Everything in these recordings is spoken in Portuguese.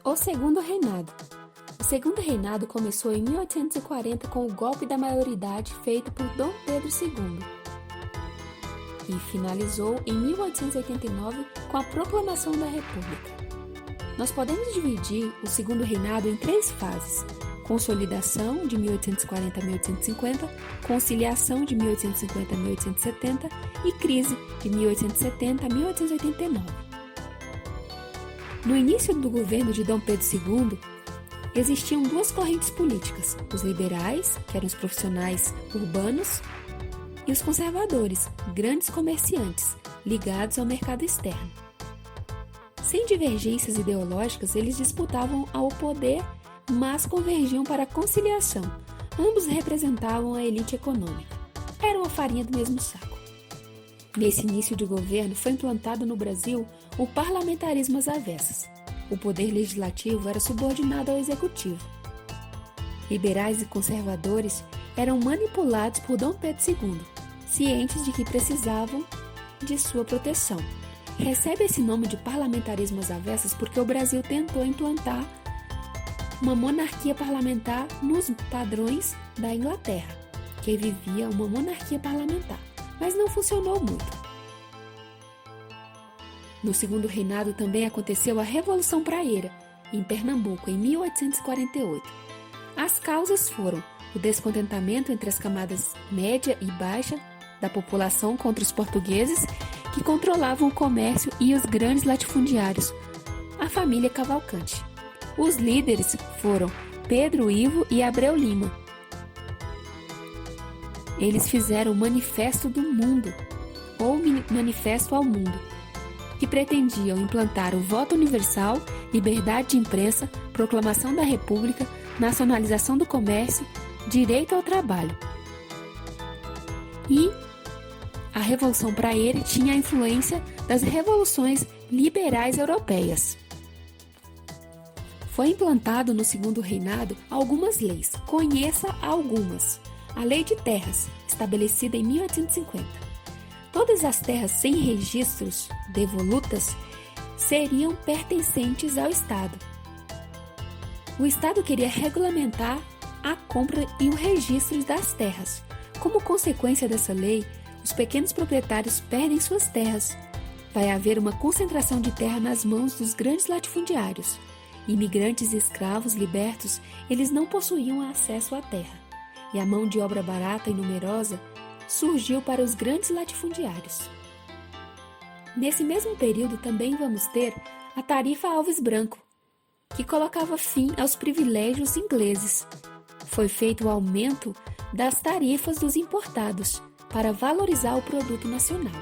O Segundo Reinado. O Segundo Reinado começou em 1840 com o golpe da maioridade feito por Dom Pedro II e finalizou em 1889 com a proclamação da República. Nós podemos dividir o Segundo Reinado em 3 fases: consolidação de 1840 a 1850, conciliação de 1850 a 1870 e crise de 1870 a 1889. No início do governo de Dom Pedro II, existiam 2 correntes políticas: os liberais, que eram os profissionais urbanos, e os conservadores, grandes comerciantes, ligados ao mercado externo. Sem divergências ideológicas, eles disputavam ao poder, mas convergiam para a conciliação. Ambos representavam a elite econômica. Era uma farinha do mesmo saco. Nesse início de governo, foi implantado no Brasil o parlamentarismo às avessas. O poder legislativo era subordinado ao executivo. Liberais e conservadores eram manipulados por Dom Pedro II, cientes de que precisavam de sua proteção. Recebe esse nome de parlamentarismo às avessas porque o Brasil tentou implantar uma monarquia parlamentar nos padrões da Inglaterra, que vivia uma monarquia parlamentar, mas não funcionou muito. No Segundo Reinado também aconteceu a Revolução Praieira, em Pernambuco, em 1848. As causas foram o descontentamento entre as camadas média e baixa da população contra os portugueses, que controlavam o comércio, e os grandes latifundiários, a família Cavalcante. Os líderes foram Pedro Ivo e Abreu Lima. Eles fizeram o Manifesto do Mundo, ou Manifesto ao Mundo, que pretendiam implantar o voto universal, liberdade de imprensa, proclamação da República, nacionalização do comércio, direito ao trabalho. E a Revolução Praieira tinha a influência das revoluções liberais europeias. Foi implantado no Segundo Reinado algumas leis. Conheça algumas. A Lei de Terras, estabelecida em 1850. Todas as terras sem registros devolutas seriam pertencentes ao Estado. O Estado queria regulamentar a compra e o registro das terras. Como consequência dessa lei, os pequenos proprietários perdem suas terras. Vai haver uma concentração de terra nas mãos dos grandes latifundiários. Imigrantes e escravos libertos, eles não possuíam acesso à terra. E a mão de obra barata e numerosa surgiu para os grandes latifundiários. Nesse mesmo período também vamos ter a Tarifa Alves Branco, que colocava fim aos privilégios ingleses. Foi feito o aumento das tarifas dos importados para valorizar o produto nacional.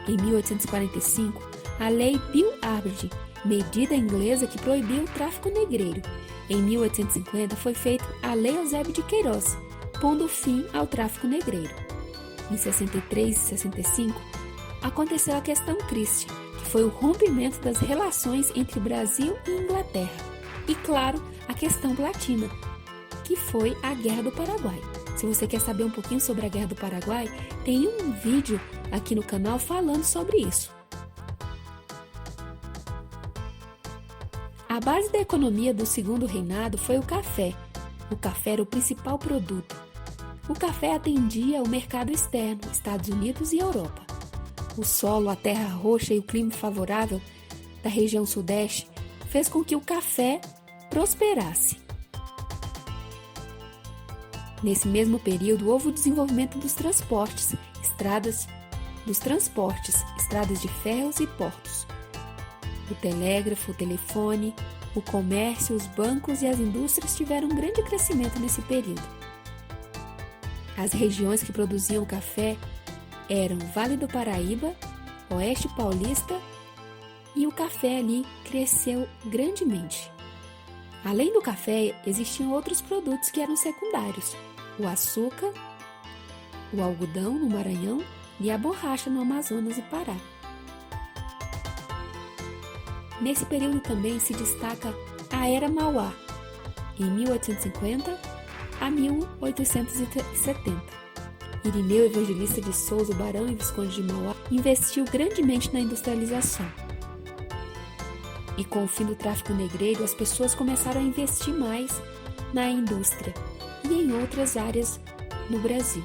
Em 1845, a Lei Bill-Arbid, medida inglesa que proibiu o tráfico negreiro. Em 1850 foi feita a Lei Eusébio de Queiroz, pondo fim ao tráfico negreiro. Em 63 e 65, aconteceu a Questão Christie, que foi o rompimento das relações entre Brasil e Inglaterra. E, claro, a Questão Platina, que foi a Guerra do Paraguai. Se você quer saber um pouquinho sobre a Guerra do Paraguai, tem um vídeo aqui no canal falando sobre isso. A base da economia do Segundo Reinado foi o café. O café era o principal produto. O café atendia ao mercado externo, Estados Unidos e Europa. O solo, a terra roxa e o clima favorável da região sudeste fez com que o café prosperasse. Nesse mesmo período, houve o desenvolvimento dos transportes, estradas de ferros e portos. O telégrafo, o telefone, o comércio, os bancos e as indústrias tiveram um grande crescimento nesse período. As regiões que produziam café eram Vale do Paraíba, Oeste Paulista, e o café ali cresceu grandemente. Além do café, existiam outros produtos que eram secundários: o açúcar, o algodão no Maranhão e a borracha no Amazonas e Pará. Nesse período também se destaca a Era Mauá, em 1850 a 1870. Irineu Evangelista de Souza, Barão e Visconde de Mauá, investiu grandemente na industrialização. E com o fim do tráfico negreiro, as pessoas começaram a investir mais na indústria e em outras áreas no Brasil.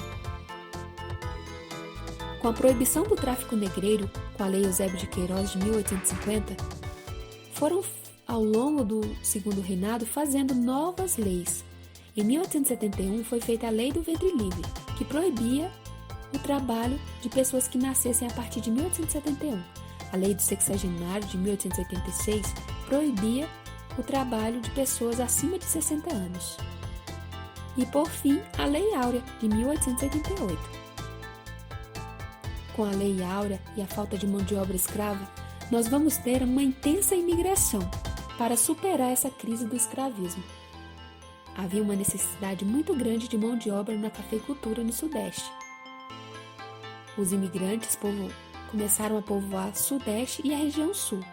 Com a proibição do tráfico negreiro, com a Lei Eusébio de Queiroz de 1850, foram ao longo do Segundo Reinado fazendo novas leis. Em 1871 foi feita a Lei do Ventre Livre, que proibia o trabalho de pessoas que nascessem a partir de 1871. A Lei do Sexagenário de 1886 proibia o trabalho de pessoas acima de 60 anos. E, por fim, a Lei Áurea de 1888. Com a Lei Áurea e a falta de mão de obra escrava, nós vamos ter uma intensa imigração para superar essa crise do escravismo. Havia uma necessidade muito grande de mão de obra na cafeicultura no Sudeste. Os imigrantes começaram a povoar o Sudeste e a região Sul.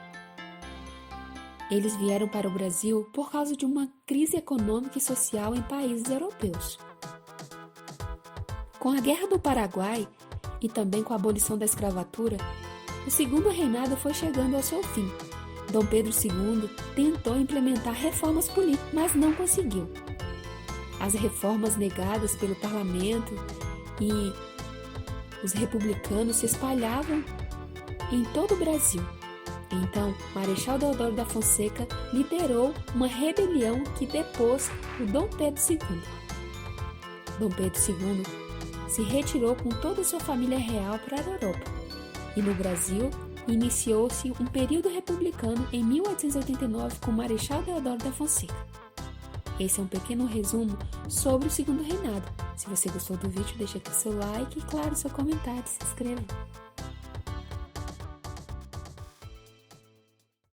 Eles vieram para o Brasil por causa de uma crise econômica e social em países europeus. Com a Guerra do Paraguai e também com a abolição da escravatura, o Segundo Reinado foi chegando ao seu fim. Dom Pedro II tentou implementar reformas políticas, mas não conseguiu. As reformas negadas pelo parlamento e os republicanos se espalhavam em todo o Brasil. Então, Marechal Deodoro da Fonseca liderou uma rebelião que depôs o Dom Pedro II. Dom Pedro II se retirou com toda a sua família real para a Europa. E no Brasil, iniciou-se um período republicano em 1889 com Marechal Deodoro da Fonseca. Esse é um pequeno resumo sobre o Segundo Reinado. Se você gostou do vídeo, deixa aqui seu like e, claro, seu comentário, se inscreva.